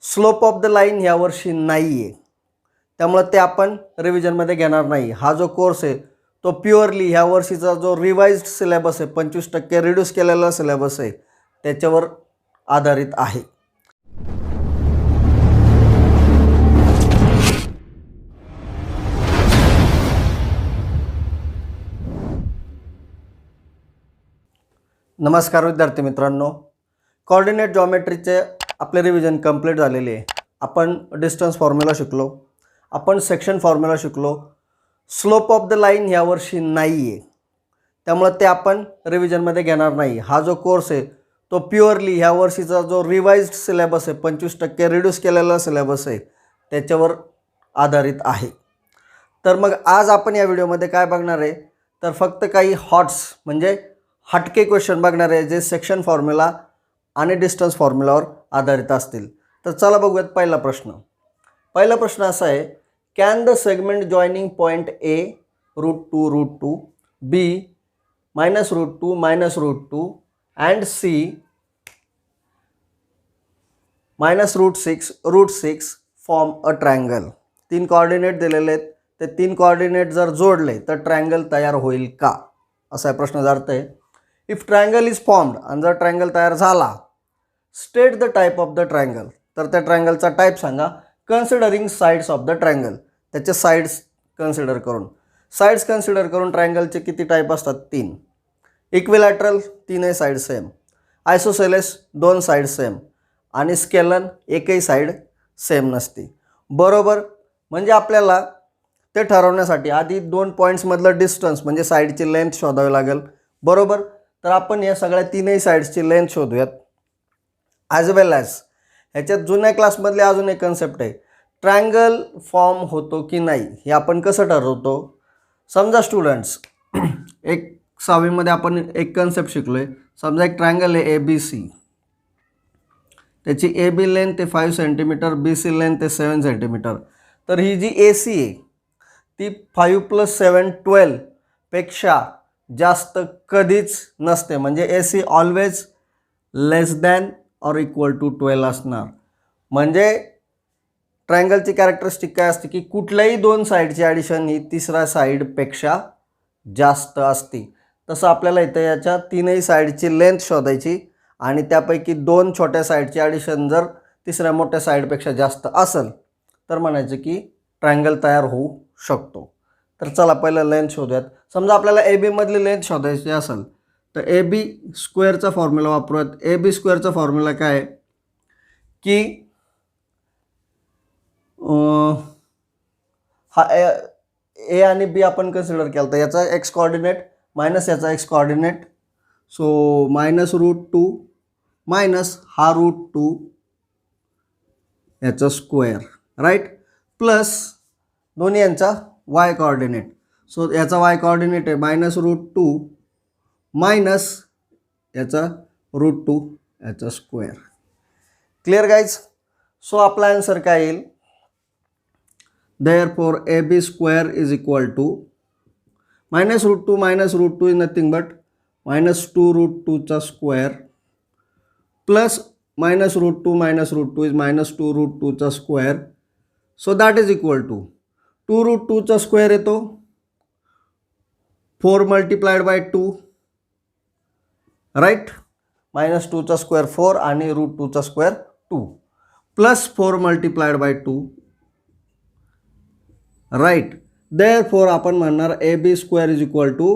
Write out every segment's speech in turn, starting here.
Slope of the line यावर्षी नाही आहे, त्यामुळे ते आपण रिव्हिजनमध्ये घेणार नाही. हा जो कोर्स आहे तो प्युअरली ह्या वर्षीचा जो रिवाइज्ड सिलेबस आहे 25% रिड्यूस केलेला सिलेबस आहे त्याच्यावर आधारित आहे. नमस्कार विद्यार्थी मित्रांनो, कोऑर्डिनेट जॉमेट्रीचे आपले रिव्हिजन कंप्लीट झालेले आहे. आपण डिस्टन्स फॉर्म्युला शिकलो, आपण सेक्शन फॉर्म्युला शिकलो. स्लोप ऑफ द लाईन यावर्षी नाही आहे, त्यामुळे ते आपण रिव्हिजनमध्ये घेणार नाही. हा जो कोर्स आहे तो प्युअरली ह्या वर्षीचा जो रिवाइज्ड सिलेबस आहे 25% रिड्यूस केलेला सिलेबस आहे त्याच्यावर आधारित आहे. तर मग आज आपण या व्हिडिओमध्ये काय बघणार आहे तर फक्त काही हॉट्स म्हणजे हटके क्वेश्चन बघणार आहे जे सेक्शन फॉर्म्युला आणि डिस्टन्स फॉर्म्युलावर आधारित असतील. तर चला बघूयात पहिला प्रश्न. पहिला प्रश्न असा आहे, can the segment joining point A √2 B -√2 and C -√6 form a triangle. 3 coordinate दिलेले आहेत, ते 3 कोऑर्डिनेट जर जोडले तर ट्रायंगल तयार होईल का, असा प्रश्न अर्थ आहे. इफ ट्रायंगल इज फॉर्म्ड, आणि जर ट्रायंगल तयार झाला, state the type of the triangle, तर त्या ट्रायंगलचा टाइप सांगा. Considering sides of the triangle, त्याचे साइड्स कन्सिडर करून. साइड्स कन्सिडर करून ट्रायंगलचे किती टाइप असतात? 3. इक्विलॅटरल 3ही side same, isosceles 2 side same, आणि स्केलन एकही साइड सेम नसते. बरोबर, म्हणजे आपल्याला ते ठरवण्यासाठी आधी 2 पॉईंट्समधलं डिस्टन्स म्हणजे साइडची लेंथ शोधावी लागेल. बरोबर, तर आपण या सगळ्या 3ही साइड्सची लेंथ शोधूयात. ॲज वेल ॲज ह्याच्यात जुन्या क्लासमधले अजून एक कन्सेप्ट आहे, ट्रायंगल फॉर्म होतो की नाही हे आपण कसं ठरवतो. समजा स्टुडंट्स एक 6वीमध्ये आपण एक कन्सेप्ट शिकलो आहे. समजा एक ट्रायंगल आहे ABC, त्याची AB लेंथ आहे 5 सेंटीमीटर, BC लेंथ आहे 7 सेंटीमीटर. तर ही जी AC आहे ती 5 + 7 12 पेक्षा जास्त कधीच नसते, म्हणजे AC always less than or equal to 12 असणार. म्हणजे ट्रायंगलची कॅरेक्टरिस्टिक काय असते की कुठल्याही 2 साईडची ॲडिशन ही तिसऱ्या साईडपेक्षा जास्त असते. तसं आपल्याला इथं याच्या 3ही साईडची लेंथ शोधायची आणि त्यापैकी 2 छोट्या साईडची ॲडिशन जर तिसऱ्या मोठ्या साईडपेक्षा जास्त असेल तर म्हणायचं की ट्रायंगल तयार होऊ शकतो. तर चला पहिलं लेंथ शोधूयात. समजा आपल्याला AB मधली लेंथ शोधायची असेल तर AB स्क्वेअरचा फॉर्म्युला वापरूयात. AB स्क्वेअरचा फॉर्म्युला काय आहे की हा A आणि B आपण कन्सिडर केला तर याचा x कोऑर्डिनेट मायनस याचा x कोऑर्डिनेट, सो -√2 मायनस हा √2 याचा स्क्वेअर, राईट, प्लस दोन्ही यांचा y कोऑर्डिनेट. सो याचा y कोऑर्डिनेट आहे -√2 मायनस याचा √2 याचा स्क्वेअर. Clear guys? सो आपला आन्सर काय येईल? Therefore AB square is equal to -√2 is nothing but -2√2 चा स्क्वेअर प्लस -√2 is -2√2 चा square. So that is equal to 2√2 चा स्क्वेअर येतो 4 × 2, राईट, -2 चा स्क्वेअर 4 आणि √2 चा स्क्वेअर 2 प्लस 4 × 2, राईट. देअरफॉर आपण म्हणणार AB square is equal to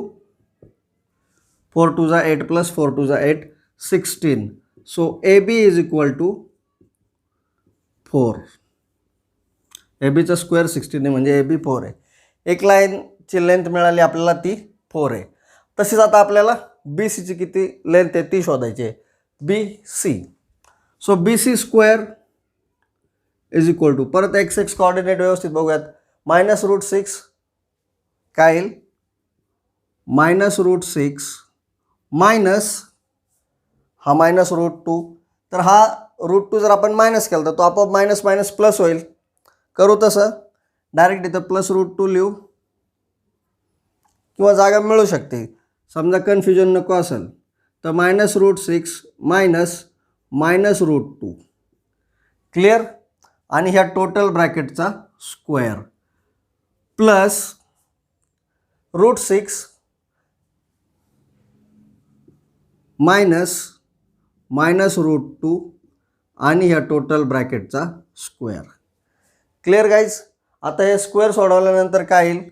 4 × 8 plus 4 × 8 16. So AB is equal to 4. ABचा स्क्वेअर 16 आहे म्हणजे AB 4 आहे. एक लाईनची लेंथ मिळाली आपल्याला, ती 4 आहे. तशीच आता आपल्याला BCची किती लेंथ आहे ती शोधायची आहे, BC. So BC square is equal to, परत x कोऑर्डिनेट व्यवस्थित बघूयात, -√6 काय येईल, -√6 मायनस हा -√2. तर हा √2 जर आपण मायनस केला तर तो आपोआप मायनस मायनस प्लस होईल. करू तसं डायरेक्ट इथं +√2 लिहू किंवा जागा मिळू शकते. समजा कन्फ्युजन नको असेल तर -√6 मायनस -√2. क्लिअर? आणि ह्या टोटल ब्रॅकेटचा स्क्वेअर प्लस √6 मायनस √2 आणि ह्या टोटल ब्रॅकेटचा स्क्वेअर. Clear guys. आता हे स्क्वेअर सोडवल्यानंतर काय येईल,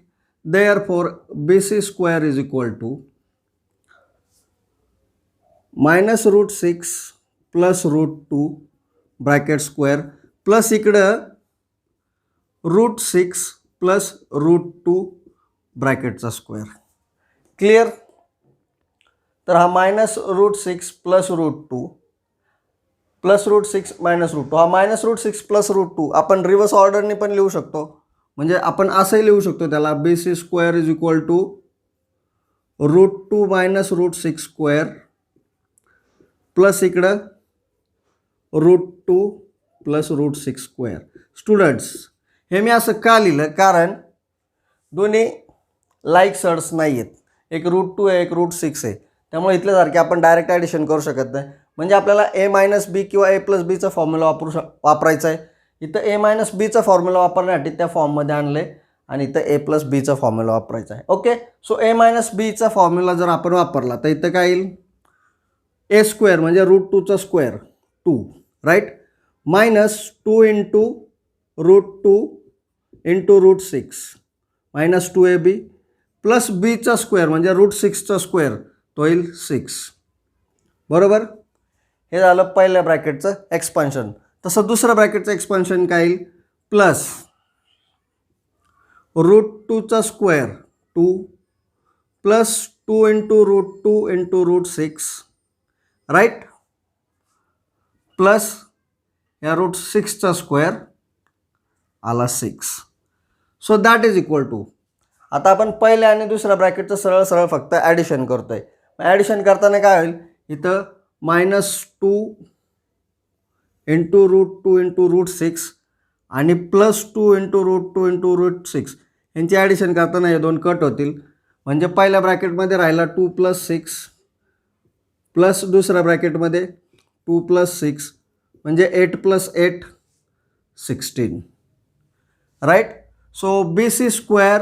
therefore BC square is equal to -√6 plus √2 bracket square plus इकडं √6 प्लस √2 ब्रॅकेटचा स्क्वेअर. क्लिअर. तर हा -√6 प्लस √2 प्लस √6 मायनस √2, हा -√6 प्लस √2 आपण रिव्हर्स ऑर्डरने पण लिहू शकतो. म्हणजे आपण असंही लिहू शकतो त्याला, BC square is equal to √2 minus √6 square plus इकडं √2 प्लस √6 स्क्वेअर. स्टुडंट्स, हे मी असं का लिहिलं, कारण दोन्ही लाईक सर्ड्स नाही आहेत, एक √2 आहे एक √6 आहे, त्यामुळे इथल्यासारखे आपण डायरेक्ट ॲडिशन करू शकत नाही. म्हणजे आपल्याला A-B किंवा A+Bचा फॉर्म्युला वापरायचा आहे. इथं A-Bचा फॉर्म्युला वापरण्यासाठी त्या फॉर्ममध्ये आणले आणि इथं A+Bचा फॉर्म्युला वापरायचा आहे. ओके. सो A-Bचा फॉर्म्युला जर आपण वापरला तर इथं काय येईल, A स्क्वेअर म्हणजे √2चा square 2, right, -2 into √2 into √6 -2AB plus बीचा स्क्वेअर म्हणजे √6चा स्क्वेअर तो येईल 6. बरोबर. हे झालं पहिल्या ब्रॅकेटचं एक्सपान्शन. तसं दुसऱ्या ब्रॅकेटचं एक्सपान्शन काय येईल, प्लस √2चा square 2 plus 2 into √2 into √6, right, plus या √6चा स्क्वेअर आला 6. So that is equal to, आता आपण पहिल्या आणि दुसऱ्या ब्रॅकेटचं सरळ सरळ फक्त ॲडिशन करतोय. ॲडिशन करताना काय होईल, इथं -2 इंटू √2 इंटू √6 आणि +2 इंटू √2 इंटू √6 यांची ॲडिशन करताना हे दोन कट होतील. म्हणजे पहिल्या ब्रॅकेटमध्ये राहिला 2 + 6 प्लस दुसऱ्या ब्रॅकेटमध्ये 2 + 6 म्हणजे 8 + 8 16, right. So BC square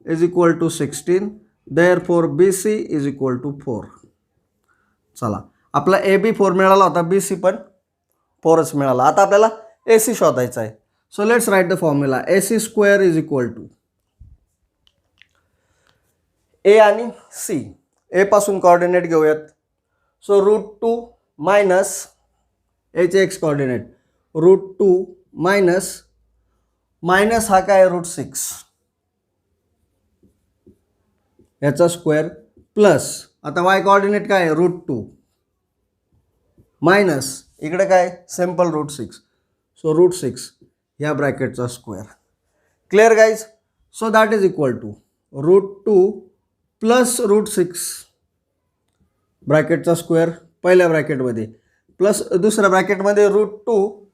is equal to 16, therefore BC is equal to 4. चला, आपला AB 4 मिळाला होता, BC पण 4च मिळाला. आता आपल्याला AC शोधायचा आहे. So let's write the formula. AC square is equal to A आणि C. A पासून कोऑर्डिनेट घेऊयात. सो √2 मायनस Aचे एक्स कोऑर्डिनेट √2 मायनस हा काय √6 याचा स्क्वेअर प्लस आता वाय कोऑर्डिनेट काय आहे √2 मायनस इकडे काय सिंपल √6. सो √6 या ब्रॅकेटचा square. Clear guys. So that is equal to √2 plus √6 ब्रॅकेटचा स्क्वेअर पहिल्या ब्रॅकेटमध्ये प्लस दुसऱ्या ब्रॅकेटमध्ये √2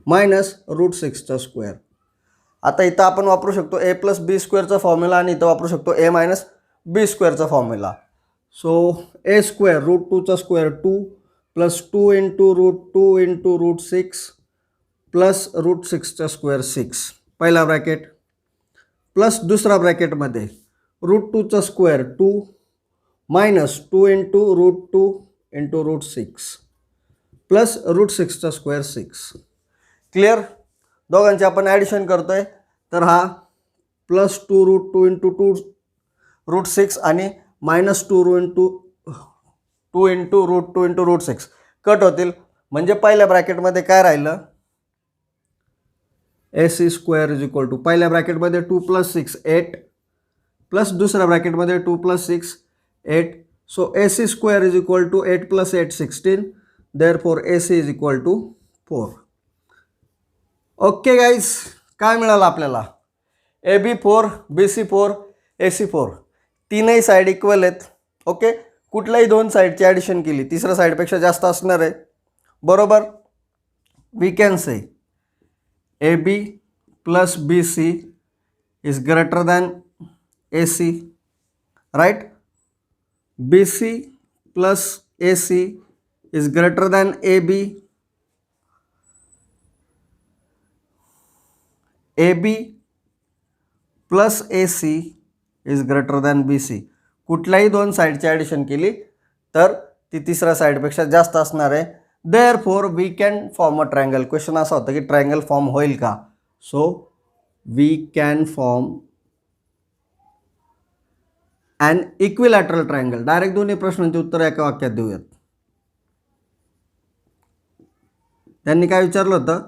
मायनस √6चा स्क्वेअर. आता इथं आपण वापरू शकतो A+B स्क्वेअरचा फॉर्म्युला आणि इथं वापरू शकतो A-B स्क्वेअरचा फॉर्म्युला. सो A स्क्वेअर √2चा square 2 plus 2 into √2 into √6 plus √6चा स्क्वेअर 6 पहिला ब्रॅकेट प्लस दुसरा ब्रॅकेटमध्ये √2चा square 2 minus 2 into √2 into √6 plus √6चा स्क्वेअर 6. क्लिअर. दोघांचे आपण ॲडिशन करतोय तर हा +2 √2 इंटू 2 √6 आणि -2 इंटू 2 इंटू √2 इंटू √6 कट होतील. म्हणजे पहिल्या ब्रॅकेटमध्ये काय राहिलं, AC square is equal to पहिल्या ब्रॅकेटमध्ये 2 + 6 8 प्लस दुसऱ्या ब्रॅकेटमध्ये 2 + 6 8. So AC square is equal to 8 + 8 16, therefore AC is equal to 4. Okay guys, काय मिळालं आपल्याला, AB 4 BC 4 AC 4 तीनही साईड इक्वल आहेत. ओके. कुठल्याही दोन साईडची ॲडिशन केली तिसऱ्या साईडपेक्षा जास्त असणार आहे. बरोबर. We can say AB plus BC is greater than AC, right. BC plus AC is greater than AB AB plus AC is greater than BC. कुठल्याही दोन साईडची ॲडिशन केली तर ती तिसऱ्या साईडपेक्षा जास्त असणार आहे. Therefore we can form a triangle. Question असा होता की ट्रायंगल फॉर्म होईल का? So we can form and equilateral triangle. Direct दोन्ही प्रश्नांची उत्तर एका वाक्यात देऊयात. त्यांनी काय विचारलं होतं?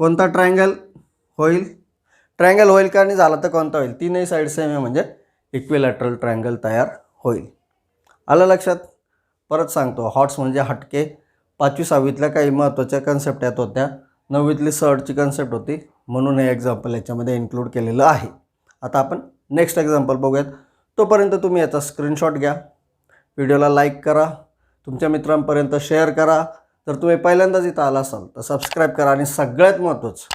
कोणता ट्रायंगल होईल? ट्रायंगल होईल का? आणि झाला तर कोणता होईल? तीनही साईड सेम आहे म्हणजे इक्विलॅटरल ट्रायंगल तयार होईल. आलं लक्षात? परत सांगतो, हॉट्स म्हणजे हटके. 5वी 6वीतल्या काही महत्त्वाच्या कन्सेप्ट यात होत्या. 9वीतली सर्टची कन्सेप्ट होती, म्हणून हे एक्झाम्पल याच्यामध्ये इन्क्लूड केलेलं आहे. आता आपण नेक्स्ट एक्झाम्पल बघूयात. तोपर्यंत तुम्ही याचा स्क्रीनशॉट घ्या, व्हिडिओला लाईक करा, तुमच्या मित्रांपर्यंत शेअर करा. जर तुम्ही पहिल्यांदाच इथं आला असाल तर सबस्क्राईब करा. आणि सगळ्यात महत्त्वाचं,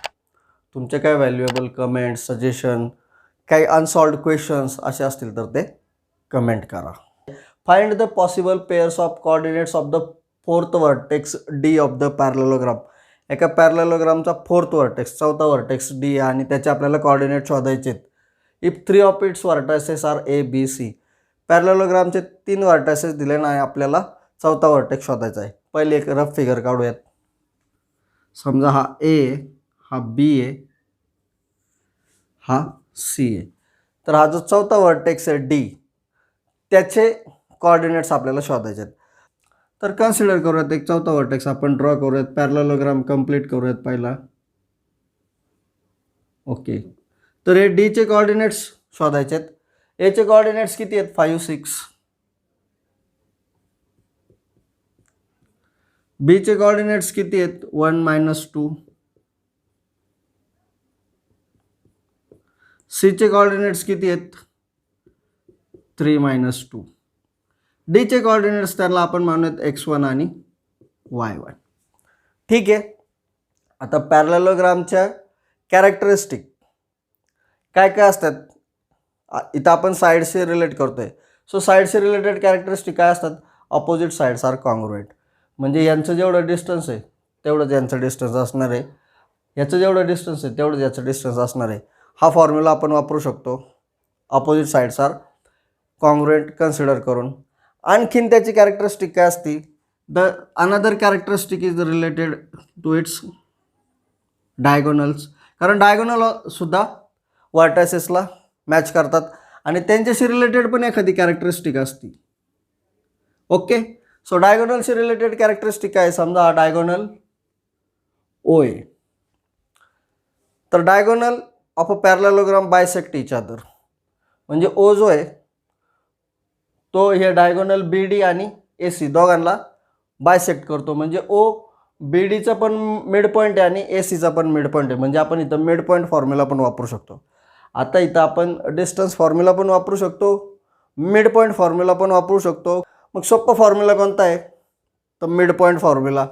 तुमचे काय व्हॅल्युएबल कमेंट्स, सजेशन, काही अनसॉल्व्ड क्वेश्चन्स असे असतील तर ते कमेंट करा. Find the possible pairs of coordinates of the fourth vertex D of the parallelogram. एका पॅरलेलोग्रामचा फोर्थ वर्टेक्स, चौथा वर्टेक्स डी, आणि त्याचे आपल्याला कोऑर्डिनेट शोधायचे आहेत. If 3 of its vertices are A, B, C. पॅरलेलोग्रामचे 3 वर्टायसेस दिले नाही, आपल्याला चौथा वर्टेक्स शोधायचा आहे. पहिले एक रफ फिगर काढूयात. समजा हा A, हा B आहे, हा C आहे. तर हा जो चौथा वर्टेक्स आहे D, त्याचे कोऑर्डिनेट्स आपल्याला शोधायचे आहेत. तर कन्सिडर करूयात एक चौथा वर्टेक्स आपण ड्रॉ करूयात. पॅरलेलोग्राम कंप्लीट करूयात पहिला. ओके, तर हे डीचे कोऑर्डिनेट्स शोधायचे आहेत. एचे कोऑर्डिनेट्स किती आहेत? 5, 6. बीचे कोऑर्डिनेट्स किती आहेत? 1, -2. सीचे कोऑर्डिनेट्स किती आहेत? 3, -2. डीचे कोऑर्डिनेट्स त्यांना आपण म्हणूयात x1 आणि y1. ठीक आहे. आता पॅरलेलोग्रामच्या कॅरेक्टरिस्टिक काय काय असतात? इथं आपण साईडशी रिलेट करतोय. सो साईडशी रिलेटेड कॅरेक्टरिस्टिक काय असतात? Opposite sides are congruent. म्हणजे यांचं जेवढं डिस्टन्स आहे तेवढंच यांचं डिस्टन्स असणार आहे, याचं जेवढं डिस्टन्स आहे तेवढंच याचं डिस्टन्स असणार आहे. हा फॉर्म्युला आपण वापरू शकतो opposite sides are congruent consider करून. आणखीन त्याची कॅरेक्टरिस्टिक काय असती? The another characteristic is related to its diagonals. कारण डायगोनल सुद्धा वर्टायसेसला मॅच करतात आणि त्यांच्याशी रिलेटेड पण एखादी कॅरेक्टरिस्टिक असती. ओके, सो डायगोनलशी रिलेटेड कॅरेक्टरिस्टिक काय? समजा हा डायगोनल ओ आहे, तर diagonal of a parallelogram bisect each other. म्हणजे ओ जो आहे तो हे डायगोनल BD आणि AC दोघांना बायसेक्ट करतो. म्हणजे ओ BDचा पण मिड पॉईंट आहे आणि ACचा पण मिड पॉईंट आहे. म्हणजे आपण इथं मिड पॉईंट फॉर्म्युला पण वापरू शकतो. आता इथं आपण डिस्टन्स फॉर्म्युला पण वापरू शकतो, मिड पॉईंट फॉर्म्युला पण वापरू शकतो. मग सोपा फॉर्म्युला कोणता आहे? तर mid point formula.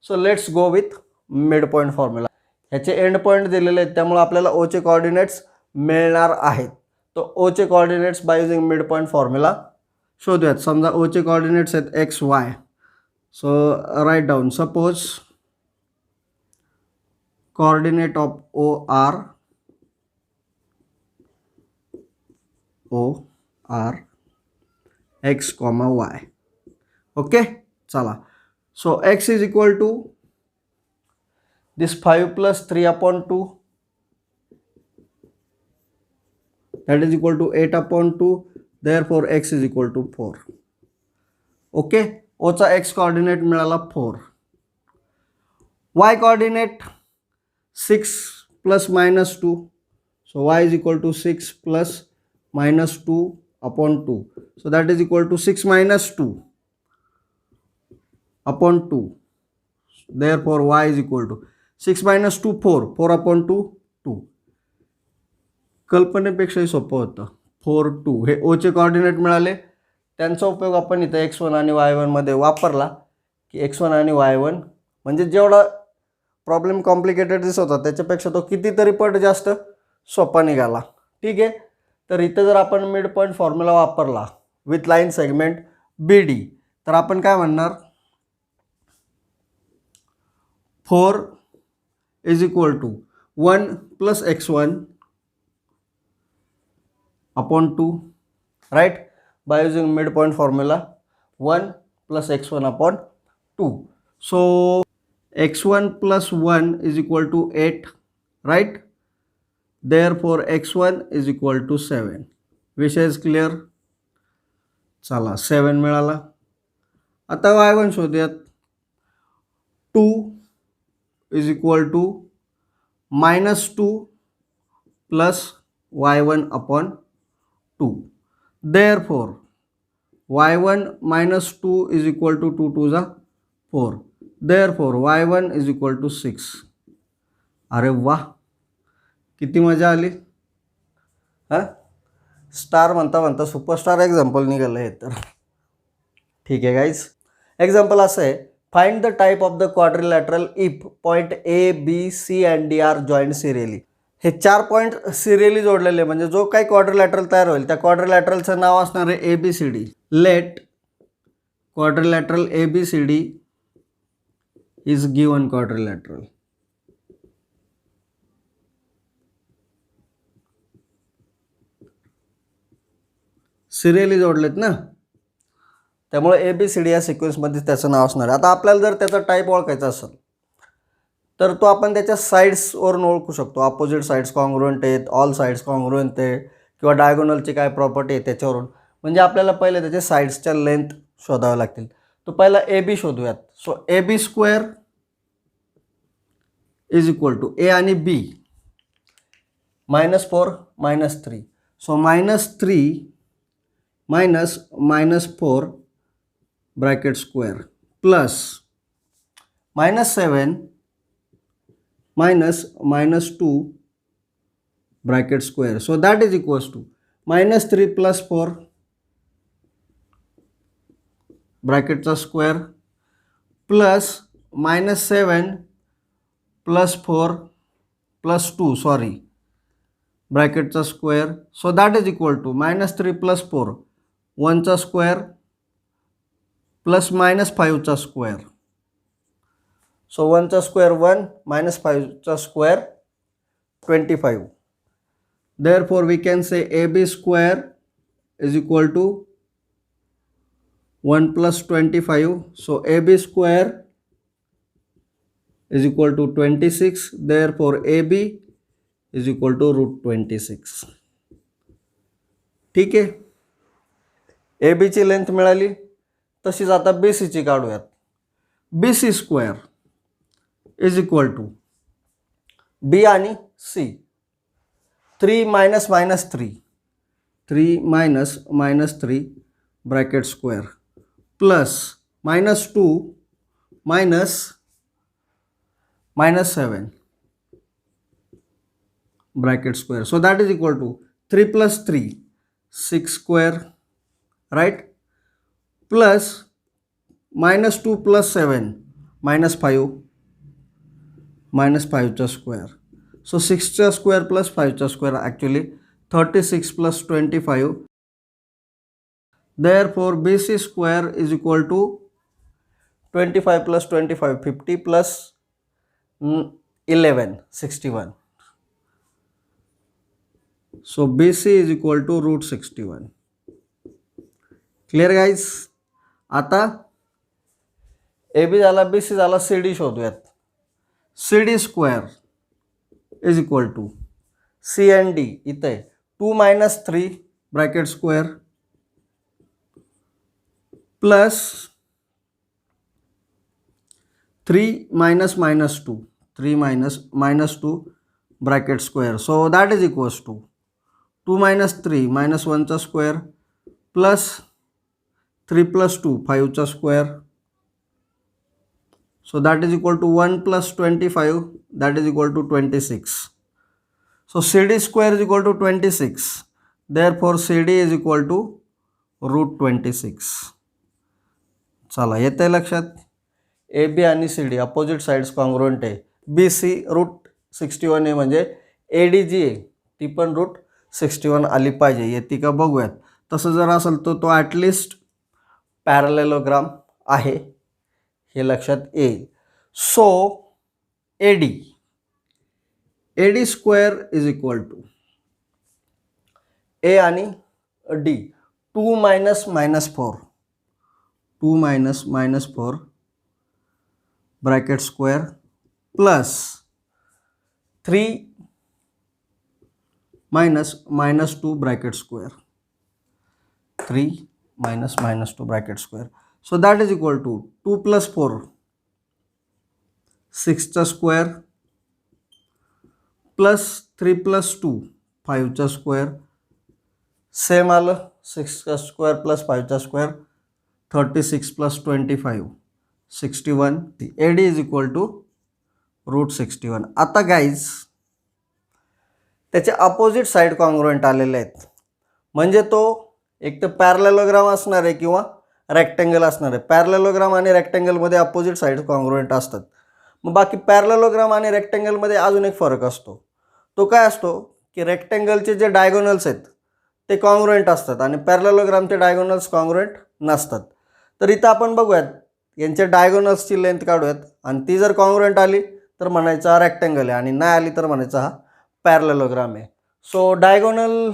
So let's go with mid point formula. ह्याचे एंड पॉईंट दिलेले आहेत त्यामुळे आपल्याला ओचे कोऑर्डिनेट्स मिळणार आहेत. तो ओचे coordinates by using mid point formula शोधूयात. समजा ओचे कोऑर्डिनेट्स आहेत XY. So right down. Suppose coordinate of OR X, Y. Okay, चला. So X is equal to this 5 plus 3/2, that is equal to 8/2. Therefore x is equal to 4. Okay, Ocha x coordinate मिळाला 4. y coordinate 6 plus -2. So y is equal to 6 plus -2/2. So that is equal to 6 - 2/2. Therefore y is equal to 6 - 2 4, 4/2 2. कल्पनेपेक्षाही सोपं होतं. 4 2 हे ओचे coordinate मिळाले. त्यांचा उपयोग आपण इथं x1 आणि y1 मध्ये वापरला की x1 आणि y1 म्हणजे जेवढा प्रॉब्लेम कॉम्प्लिकेटेड दिसत होता त्याच्यापेक्षा तो कितीतरी पट जास्त सोपा निघाला. ठीक आहे. तर इथं जर आपण मिड पॉईंट फॉर्म्युला वापरला विथ लाईन सेगमेंट BD तर आपण काय म्हणणार? 4 is equal to 1 plus x1 upon 2, right? By using midpoint formula, 1 plus x1 upon 2. So x1 plus 1 is equal to 8, right? Therefore x1 is equal to 7. विषय is clear. चला 7 मिळाला. आता y1 शोधूयात. 2 is equal to minus 2 plus y1 upon 2. Therefore y1 minus 2 is equal to 2 to the 4. Therefore y1 is equal to 6. अरे वाह, किती मजा आली. हां, स्टार म्हणता म्हणता सुपरस्टार एक्झाम्पल निघालं हे तर. ठीक आहे गाईज. एक्झाम्पल असं आहे, find the type of the quadrilateral if point A B C and D are joint serially. हे 4 पॉईंट सिरियली जोडलेले, म्हणजे जो काही क्वाड्रिलॅटरल तयार होईल त्या क्वाड्रिलॅटरलचं नाव असणार आहे A B C D. Let quadrilateral A B C D is given quadrilateral. Serially जोडलेत ना, त्यामुळे ए बी सी डी या सिक्वेन्समध्ये त्याचं नाव असणार आहे. आता आपल्याला जर त्याचा टाईप ओळखायचा असेल तर तो आपण त्याच्या साईड्सवरून ओळखू शकतो. अपोजिट साईड्स कॉन्ग्रुएंट आहेत, ऑल साईड्स कॉन्ग्रुएंट आहे, किंवा डायगोनलची काय प्रॉपर्टी आहे त्याच्यावरून. म्हणजे आपल्याला पहिले त्याच्या साईड्सच्या लेंथ शोधाव्या लागतील. तो पहिला ए बी शोधूयात. So A B square is equal to A आणि बी -4 -3. सो -3 minus -4 bracket square plus -7 minus -2 bracket square. So that is equals to -3 plus 4 bracket square plus -7 plus 4 plus 2 bracket square. So that is equal to -3 plus 4 1 चा square plus -5 चा square. So 1 चा square 1 -5 चा square 25. Therefore we can say AB square is equal to 1 plus 25. So AB square is equal to 26. Therefore AB is equal to √26. ठीक आहे. ए बीची length मिळाली. तशीच आता बी सीची काढूयात. B C square is equal to B आणि C 3 minus -3 bracket square plus -2 -7 bracket square. So that is equal to 3 plus 3 6 square, right, plus -2 plus 7 -5 चा स्क्वेअर. सो 6 चा स्क्वेअर प्लस 5 चा square actually 36 plus 25. Therefore BC square is equal to 25 plus 25 50 plus 11 61. So BC is equal to √61. Clear guys. आता A B झाला, B C झाला, C D शोधूयात. C D square is equal to C and D इथे 2 minus 3 bracket square plus 3 minus -2 3 minus -2 bracket square. So that is equals to 2 minus 3 -1 चा square plus 3 plus 2 5 चा square. So that is equal to 1 plus 25, that is equal to 26. So CD square is equal to 26. Therefore CD is equal to √26. चला येते लक्षात. A B आणि C D opposite sides congruent आहे. B C √61 आहे, म्हणजे A D G आहे ती पण √61 आली पाहिजे. येते का बघूयात. तसं जर असेल तर तो ॲटलिस्ट पॅरलेलोग्राम आहे हे लक्षात येईल. So A D AD square is equal to A आणि D 2 minus minus 4 2 minus minus 4 bracket square plus 3 minus minus 2 bracket square 3 minus minus 2 bracket square. So that is equal to 2 plus 4 6 चा square plus 3 plus 2 5 चा square same आलं 6 चा square plus 5 चा square 36 plus 25 61. AD is equal to root 61. आता guys त्याचे opposite side congruent आलेले आहेत म्हणजे तो एक तर पॅरलेलोग्राम असणार आहे किंवा रेक्टेंगल असणार आहे. पॅरलेलोग्राम आणि रेक्टेंगलमध्ये अपोजिट साइड कॉन्ग्रुएंट असतात. मग बाकी पॅरलेलोग्राम आणि रेक्टेंगलमध्ये अजून एक फरक असतो. तो काय असतो की रेक्टेंगलचे जे डायगोनल्स आहेत ते कॉन्ग्रुएंट असतात आणि पॅरलेलोग्रामचे डायगोनल्स कॉन्ग्रुएंट नसतात. तर इथं आपण बघूयात यांच्या डायगोनल्सची लेंथ काढूयात आणि ती जर कॉन्ग्रुएंट आली तर म्हणायचं हा रेक्टेंगल आहे आणि नाही आली तर म्हणायचं हा पॅरलेलोग्राम आहे. सो डायगोनल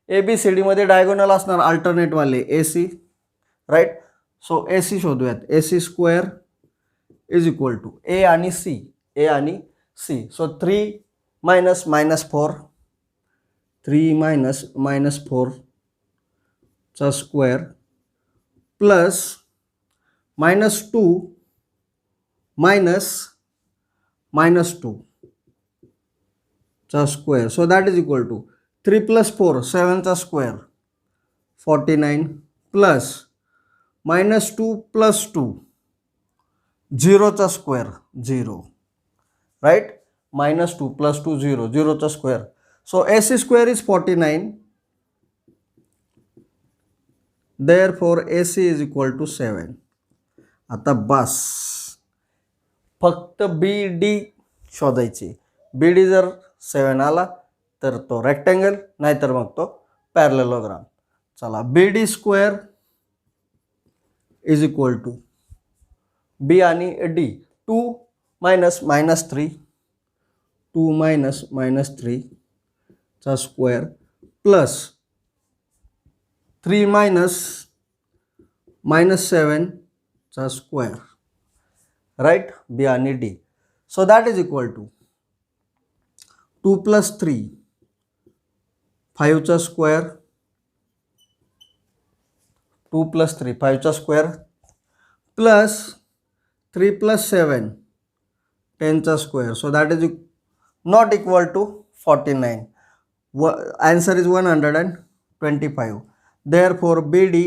ABCD मध्ये डायगोनल असणार अल्टरनेटवाले AC राईट. सो AC शोधूयात. AC square is equal to A आणि C. So 3 minus minus 4 3 minus minus 4 चा square plus minus 2 minus minus 2 चा square. So that is equal to 3 plus 4 7 चा square 49 plus minus 2 plus 2 0 चा square 0 right. Minus 2 plus 2 0 0 चा square. So AC square is 49. Therefore AC is equal to 7. आता बस फक्त BD शोधायची. BD जर 7 आला तर तो रेक्टेंगल नाहीतर मग तो पॅरलेलोग्राम. चला BD square is equal to B आणि D 2 minus minus 3 2 minus minus 3 चा स्क्वेअर प्लस 3 मायनस मायनस 7 चा स्क्वेअर राईट. B आणि D. So that is equal to 2 plus 3 5 चा स्क्वेअर 2 plus 3 5 चा स्क्वेअर प्लस 3 plus 7 10 चा square. So that is not equal to 49. Answer is 125. Therefore BD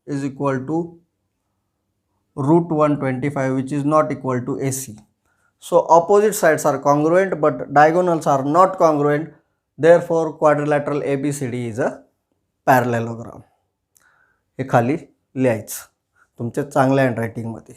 is equal to root 125 which is not equal to AC. So opposite sides are congruent but diagonals are not congruent. Therefore quadrilateral ABCD is a parallelogram. हे खाली लिहायचं तुमच्या चांगल्या हँडरायटिंगमध्ये.